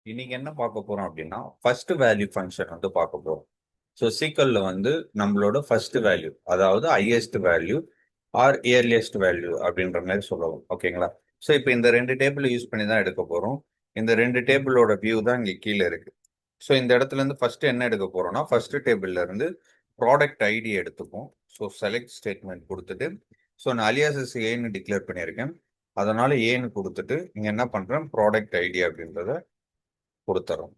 இன்னைக்கு என்ன பார்க்க போறோம் அப்படின்னா ஃபர்ஸ்ட் வேல்யூ ஃபங்க்ஷன் வந்து பார்க்க போறோம். ஸோ சீக்கல்ல வந்து நம்மளோட ஃபர்ஸ்ட் வேல்யூ, அதாவது highest value or earliest value அப்படின்ற மாதிரி சொல்லலாம். ஓகேங்களா? ஸோ இப்போ இந்த ரெண்டு டேபிள் யூஸ் பண்ணி தான் எடுக்க போறோம். இந்த ரெண்டு டேபிளோட வியூ தான் இங்கே கீழே இருக்கு. ஸோ இந்த இடத்துல இருந்து ஃபர்ஸ்ட் என்ன எடுக்க போறோம்னா, ஃபர்ஸ்ட் டேபிள்ல இருந்து ப்ராடக்ட் ஐடி எடுத்துப்போம். ஸோ செலக்ட் ஸ்டேட்மெண்ட் கொடுத்துட்டு, ஸோ நான் அலியாசஸ் ஏன்னு டிக்ளேர் பண்ணியிருக்கேன். அதனால ஏன்னு கொடுத்துட்டு இங்க என்ன பண்றேன், ப்ராடக்ட் ஐடி அப்படின்றத கொடுத்துறோம்.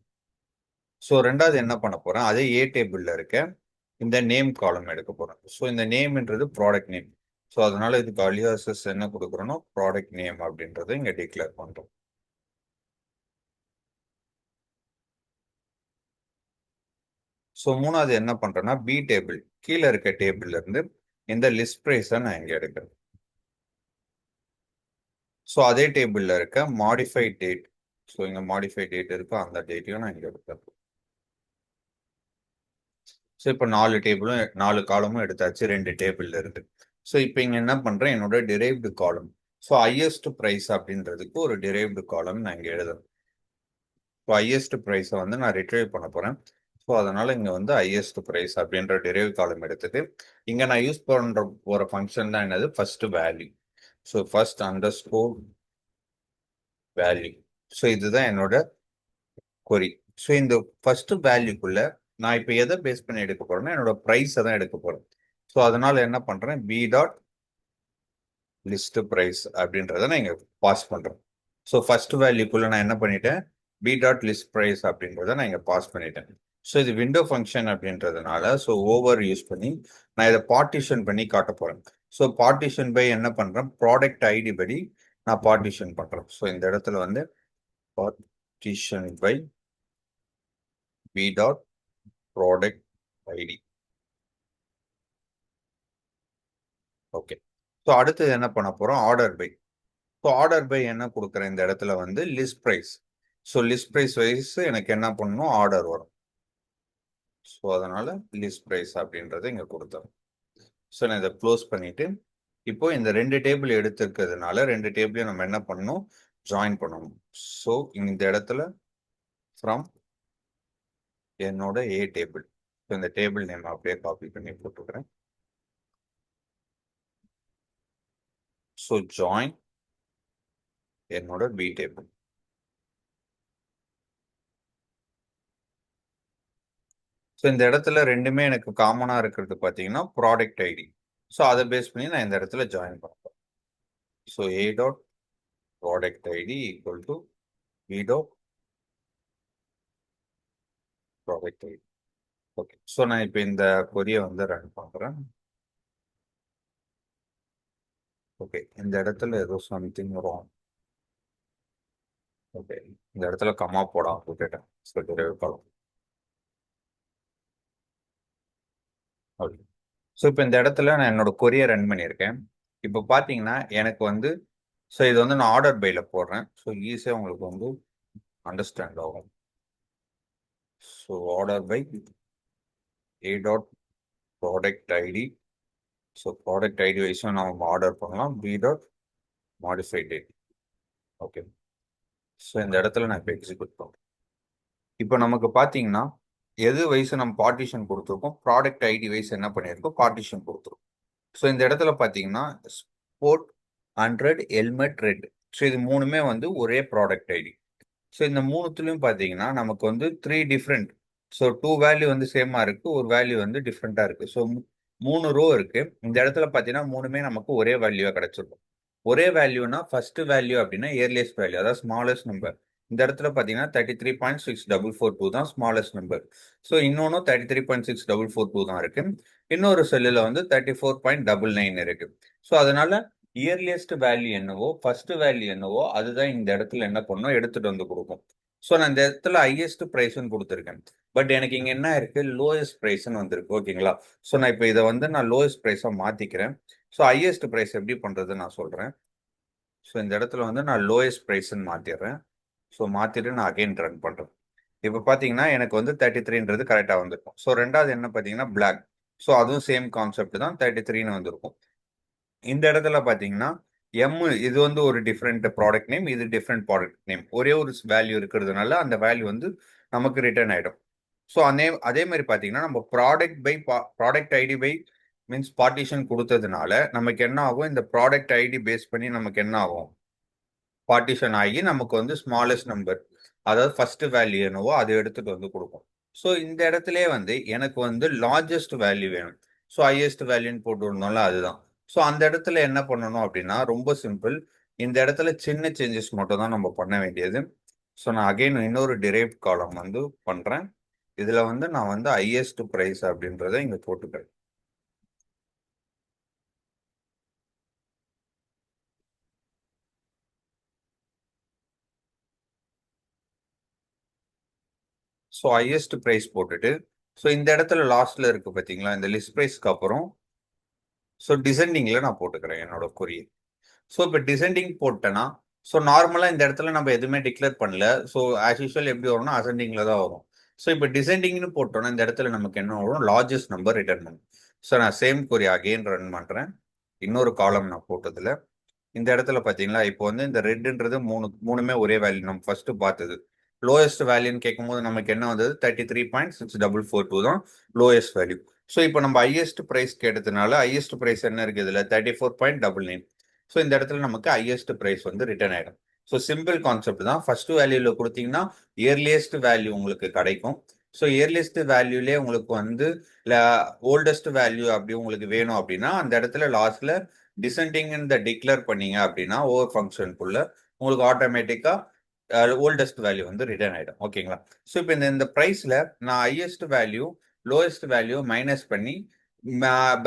ஸோ ரெண்டாவது என்ன பண்ண போறேன், அதே ஏ டேபிள்ல இருக்க இந்த நேம் காலம் எடுக்க போறேன். ஸோ இந்த நேம்ன்றது ப்ராடக்ட் நேம். ஸோ அதனால இதுக்கு அலியாசஸ் என்ன கொடுக்குறோம்னா ப்ராடக்ட் நேம் அப்படின்றத இங்க டிக்ளேர் பண்றோம். ஸோ மூணாவது என்ன பண்றேன்னா, பி டேபிள் கீழே இருக்க டேபிள்ல இருந்து இந்த லிஸ்ட் ப்ரைஸை நான் இங்க எடுக்கிறேன். ஸோ அதே டேபிள்ல இருக்க மாடிஃபை டேட், ஸோ இங்க மாடிஃபை டேட் இருக்கு, அந்த டேட்டையும் நான் இங்க எடுக்கிறேன். ஸோ இப்போ 4 டேபிளும் 4 காலமும் எடுத்தாச்சு, 2 டேபிள்ல இருக்கு. ஸோ இப்போ இங்க என்ன பண்றேன், என்னோட டிரைவ்டு காலம். ஸோ ஹையஸ்ட் ப்ரைஸ் அப்படின்றதுக்கு ஒரு டிரைவ்டு காலம் நான் இங்க எழுதுறேன். ஸோ ஹையஸ்ட் ப்ரைஸை வந்து நான் ரிட்ரைவ் பண்ண போறேன். ஸோ அதனால இங்க வந்து ஹையஸ்ட் ப்ரைஸ் அப்படின்ற டிரைவ் காலம் எடுத்துட்டு இங்க நான் யூஸ் பண்ற ஒரு ஃபங்க்ஷன் தான் என்னது, first value. So first under score value. So இதுதான் என்னோட கொரி. ஸோ இந்த ஃபர்ஸ்ட் வேல்யூக்குள்ள நான் இப்போ எதை பேஸ் பண்ணி எடுக்க போறேன்னா, என்னோட ப்ரைஸை தான் எடுக்க போறேன். ஸோ அதனால என்ன பண்றேன், பி டாட் லிஸ்ட் ப்ரைஸ் அப்படின்றத நான் இங்க பாஸ் பண்றேன். ஸோ ஃபர்ஸ்ட் வேல்யூக்குள்ள நான் என்ன பண்ணிட்டேன், பி டாட் லிஸ்ட் ப்ரைஸ் அப்படின்றத நான் இங்க பாஸ் பண்ணிட்டேன். ஸோ இது விண்டோ ஃபங்க்ஷன் அப்படின்றதுனால ஸோ ஓவர் யூஸ் பண்ணி நான் இதை பார்ட்டிஷன் பண்ணி காட்ட போறேன். ஸோ பார்ட்டிஷன் பை என்ன பண்றேன், ப்ராடக்ட் ஐடி படி நான் பார்ட்டிஷன் பண்றேன். ஸோ இந்த இடத்துல வந்து partition by B dot product ID. Okay. So அடுத்தது என்ன பண்ண போறோம், order by. So order by என்ன கொடுக்குறேன், இந்த இடத்துல வந்து list price. So list price wise எனக்கு என்ன பண்ணணும், ஆர்டர் வரும். ஸோ அதனால லிஸ்ட் ப்ரைஸ் அப்படின்றத இங்க கொடுத்தோம். ஸோ நான் இதை க்ளோஸ் பண்ணிட்டு இப்போ இந்த ரெண்டு டேபிள் எடுத்திருக்கிறதுனால ரெண்டு டேபிளையும் நம்ம என்ன பண்ணணும், ஜாயின் பண்ணணும். ஸோ இந்த இடத்துல ஃப்ரம் என்னோட ஏ டேபிள், இந்த டேபிள் நேம் அப்படியே காப்பி பண்ணி போட்டுக்கிறேன். ஸோ ஜாயின் என்னோட பி டேபிள். ஸோ இந்த இடத்துல ரெண்டுமே எனக்கு காமனாக இருக்கிறது பார்த்தீங்கன்னா ப்ராடக்ட் ஐடி. ஸோ அதை பேஸ் பண்ணி நான் இந்த இடத்துல ஜாயின் பண்ணுறேன். So A dot product ID equal to B dot product ID. Okay. So நான் இப்போ இந்த கொரியை வந்து ரன் பண்ணுறேன். ஓகே, இந்த இடத்துல ஏதோ சம்திங் வரும். ஓகே, இந்த இடத்துல கமா போடாம போட்டுட்டேன். ஸோ டிரைவ் காலம். ஓகே. ஸோ இப்போ இந்த இடத்துல நான் என்னோட கொரியை ரன் பண்ணியிருக்கேன். இப்போ பார்த்தீங்கன்னா எனக்கு வந்து ஸோ இது வந்து நான் ஆர்டர் பைல போடுறேன். ஸோ ஈஸியாக உங்களுக்கு வந்து அண்டர்ஸ்டாண்ட் ஆகும். So order by A dot product ID. So product ID வைஸும் நம்ம ஆர்டர் பண்ணலாம், B dot modify date. Okay. So இந்த இடத்துல நான் இப்போ எக்ஸிக்யூட் பண்ணுறேன். இப்போ நமக்கு பார்த்தீங்கன்னா எது வைஸ் நம்ம பார்ட்டிஷன் கொடுத்துருக்கோம், ப்ராடக்ட் ஐடி வைஸ் என்ன பண்ணியிருக்கோம், பார்ட்டிஷன் கொடுத்துருக்கோம். ஸோ இந்த இடத்துல பார்த்தீங்கன்னா ஸ்போர்ட் 100 ஹெல்மெட் ரெட். ஸோ இது மூணுமே வந்து ஒரே ப்ராடக்ட் ஐடி. ஸோ இந்த மூணுத்துலையும் பார்த்தீங்கன்னா நமக்கு வந்து 3 டிஃப்ரெண்ட். ஸோ 2 வேல்யூ வந்து சேமாக இருக்கு, ஒரு வேல்யூ வந்து டிஃப்ரெண்ட்டாக இருக்கு. ஸோ 3 ரோ இருக்கு. இந்த இடத்துல பார்த்தீங்கன்னா மூணுமே நமக்கு ஒரே வேல்யூவாக கிடைச்சிருக்கும். ஒரே வேல்யூனா ஃபர்ஸ்ட் வேல்யூ அப்படின்னா இயர்லியஸ்ட் வேல்யூ, அதாவது ஸ்மாலஸ்ட் நம்பர். இந்த இடத்துல பார்த்தீங்கன்னா 33.6442 தான் ஸ்மாலஸ்ட் நம்பர். ஸோ இன்னொன்னும் 33.6442 தான் இருக்கு. இன்னொரு செல்லில் வந்து 34.99 இருக்கு. ஸோ அதனால இயர்லியஸ்ட் வேல்யூ என்னவோ, ஃபர்ஸ்ட் வேல்யூ என்னவோ அதுதான் இந்த இடத்துல என்ன பண்ணும், எடுத்துட்டு வந்து கொடுக்கும். ஸோ நான் இந்த இடத்துல ஹையஸ்ட் ப்ரைஸ்ன்னு கொடுத்துருக்கேன். பட் எனக்கு இங்க என்ன இருக்கு, லோயஸ்ட் ப்ரைஸ்ன்னு வந்திருக்கு. ஓகேங்களா? ஸோ நான் இப்போ இதை வந்து நான் லோயஸ்ட் ப்ரைஸாக மாத்திக்கிறேன். ஸோ ஹையஸ்ட் ப்ரைஸ் எப்படி பண்றது நான் சொல்றேன். ஸோ இந்த இடத்துல வந்து நான் லோயஸ்ட் ப்ரைஸ்ன்னு மாத்திடுறேன். ஸோ மாத்திட்டு நான் அகைன் ரன் பண்றேன். இப்போ பார்த்தீங்கன்னா எனக்கு வந்து 33ன்றது கரெக்டாக வந்திருக்கும். ஸோ ரெண்டாவது என்ன பார்த்தீங்கன்னா பிளாக். ஸோ அதுவும் சேம் கான்செப்ட் தான், 33ன்னு வந்திருக்கும். இந்த இடத்துல பார்த்தீங்கன்னா எம் இது வந்து ஒரு டிஃப்ரெண்ட் ப்ராடக்ட் நேம், இது டிஃப்ரெண்ட் ப்ராடக்ட் நேம். ஒரே ஒரு வேல்யூ இருக்கிறதுனால அந்த வேல்யூ வந்து நமக்கு ரிட்டர்ன் ஆயிடும். ஸோ அதே மாதிரி பார்த்தீங்கன்னா நம்ம product ID by means partition கொடுத்ததுனால நமக்கு என்ன ஆகும், இந்த ப்ராடக்ட் ஐடி பேஸ் பண்ணி நமக்கு என்ன ஆகும், பார்ட்டிஷன் ஆகி நமக்கு வந்து ஸ்மாலஸ்ட் நம்பர், அதாவது ஃபர்ஸ்ட் வேல்யூ என்னவோ அதை எடுத்துட்டு வந்து கொடுக்கும். ஸோ இந்த இடத்துல வந்து எனக்கு வந்து லார்ஜஸ்ட் வேல்யூ வேணும். ஸோ ஹையஸ்ட் வேல்யூன்னு போட்டு விடணும்ல, அதுதான். ஸோ அந்த இடத்துல என்ன பண்ணணும் அப்படின்னா ரொம்ப சிம்பிள். இந்த இடத்துல சின்ன சேஞ்சஸ் மட்டும் தான் நம்ம பண்ண வேண்டியது. ஸோ நான் அகைன் இன்னொரு டிரைவ் காலம் வந்து பண்றேன். இதுல வந்து நான் வந்து ஹையஸ்ட் பிரைஸ் அப்படின்றத இங்க போட்டுக்கிறேன். ஸோ ஹையஸ்ட் ப்ரைஸ் போட்டுட்டு, ஸோ இந்த இடத்துல லாஸ்ட்ல இருக்கு பார்த்தீங்களா, இந்த லிஸ்ட் ப்ரைஸ்க்கு அப்புறம் ஸோ டிசெண்டிங்கில் நான் போட்டுக்கிறேன் என்னோட கொரியை. ஸோ இப்போ டிசெண்டிங் போட்டேன்னா, ஸோ நார்மலாக இந்த இடத்துல நம்ம எதுவுமே டிக்ளேர் பண்ணல. ஸோ ஆஸ் யூஸ்வல் எப்படி வரும்னா அசெண்டிங்கில் தான் வரும். ஸோ இப்போ டிசெண்டிங்னு போட்டோன்னா இந்த இடத்துல நமக்கு என்ன வரும், லார்ஜஸ்ட் நம்பர் ரிட்டர்ன் பண்ணும். ஸோ நான் சேம் கொரி அகெயின் ரன் பண்ணுறேன். இன்னொரு காலம் நான் போட்டதில் இந்த இடத்துல பார்த்தீங்களா, இப்போ வந்து இந்த ரெட்ன்றது மூணுமே ஒரே வேல்யூ நம்ம ஃபர்ஸ்ட் பார்த்தது. லோயஸ்ட் வேல்யூன்னு கேட்கும்போது நமக்கு என்ன வந்தது, 33.6442 தான் லோயஸ்ட் வேல்யூ. ஸோ இப்போ நம்ம ஹையஸ்ட் ப்ரைஸ் கேட்டதுனால ஹையஸ்ட் ப்ரைஸ் என்ன இருக்குது இதில், 34.99. ஸோ இந்த இடத்துல நமக்கு ஹையஸ்ட் ப்ரைஸ் வந்து ரிட்டர்ன் ஆயிடும். ஸோ சிம்பிள் கான்செப்ட் தான். ஃபர்ஸ்ட் வேல்யூல கொடுத்தீங்கன்னா இயர்லியஸ்ட் வேல்யூ உங்களுக்கு கிடைக்கும். ஸோ இயர்லியஸ்ட் வேல்யூலேயே உங்களுக்கு வந்து ஓல்டஸ்ட் வேல்யூ அப்படி உங்களுக்கு வேணும் அப்படின்னா அந்த இடத்துல லாஸ்ட்ல டிசெண்டிங் இந்த டிக்ளேர் பண்ணீங்க அப்படின்னா ஓவர் ஃபங்க்ஷனுக்குள்ள உங்களுக்கு ஆட்டோமேட்டிக்கா ஓல்டஸ்ட் வேல்யூ வந்து ரிட்டர்ன் ஆயிடும். ஓகேங்களா? ஸோ இப்போ இந்த ப்ரைஸ்ல நான் highest value lowest value minus பண்ணி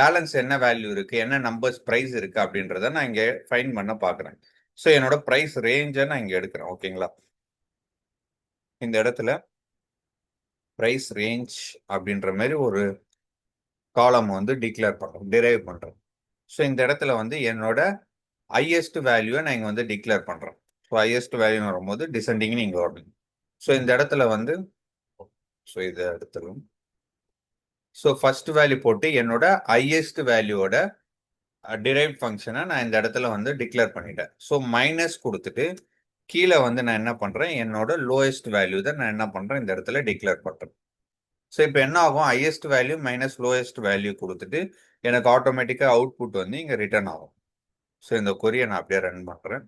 பேலன்ஸ் என்ன வேல்யூ இருக்கு, என்ன நம்பர்ஸ் ப்ரைஸ் இருக்கு அப்படின்றத நான் இங்க ஃபைன் பண்ண பாக்குறேன். ஸோ என்னோட ப்ரைஸ் ரேஞ்சை நான் இங்க எடுக்கிறேன். ஓகேங்களா? இந்த இடத்துல ப்ரைஸ் ரேஞ்ச் அப்படின்ற மாதிரி ஒரு காலம் வந்து டிக்ளேர் பண்றேன், டிரைவ் பண்றேன். ஸோ இந்த இடத்துல வந்து என்னோட ஹையஸ்ட் வேல்யூவை நான் இங்க வந்து டிக்ளேர் பண்றேன். ஸோ ஹையஸ்ட் வேல்யூ வரும்போது டிசெண்டிங்னு இங்க வரணும். ஸோ இந்த இடத்துல வந்து ஸோ இதை எடுத்துரும். ஸோ ஃபர்ஸ்ட் வேல்யூ போட்டு என்னோட ஹையஸ்ட் வேல்யூவோட டிரைவ் ஃபங்க்ஷனை நான் இந்த இடத்துல வந்து டிக்ளேர் பண்ணிட்டேன். ஸோ மைனஸ் கொடுத்துட்டு கீழே வந்து நான் என்ன பண்றேன், என்னோட லோயஸ்ட் வேல்யூ தான் நான் என்ன பண்றேன் இந்த இடத்துல டிக்ளேர் பண்றேன். ஸோ இப்போ என்ன ஆகும், highest value minus lowest value கொடுத்துட்டு எனக்கு ஆட்டோமேட்டிக்கா அவுட்புட் வந்து இங்க ரிட்டர்ன் ஆகும். ஸோ இந்த கொரியை நான் அப்படியே ரன் பண்றேன்.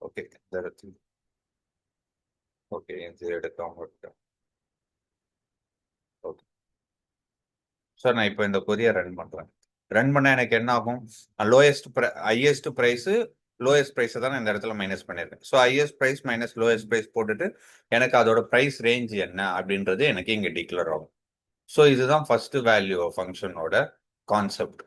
ஓகே, இந்த இடத்துல ஓகே இது எடுக்காம விட்டேன். ஓகே சார், நான் இப்போ இந்த கொரியை ரன் பண்றேன். ரன் பண்ண எனக்கு என்ன ஆகும், லோயஸ்ட் ஹையஸ்ட் ப்ரைஸ் லோயஸ்ட் ப்ரைஸை தான் நான் இந்த இடத்துல மைனஸ் பண்ணியிருக்கேன். So highest price minus lowest price போட்டுட்டு எனக்கு அதோட ப்ரைஸ் ரேஞ்ச் என்ன அப்படின்றது எனக்கு இங்கே டிக்ளேர் ஆகும். ஸோ இதுதான் ஃபர்ஸ்ட் வேல்யூ ஃபங்க்ஷனோட கான்செப்ட்.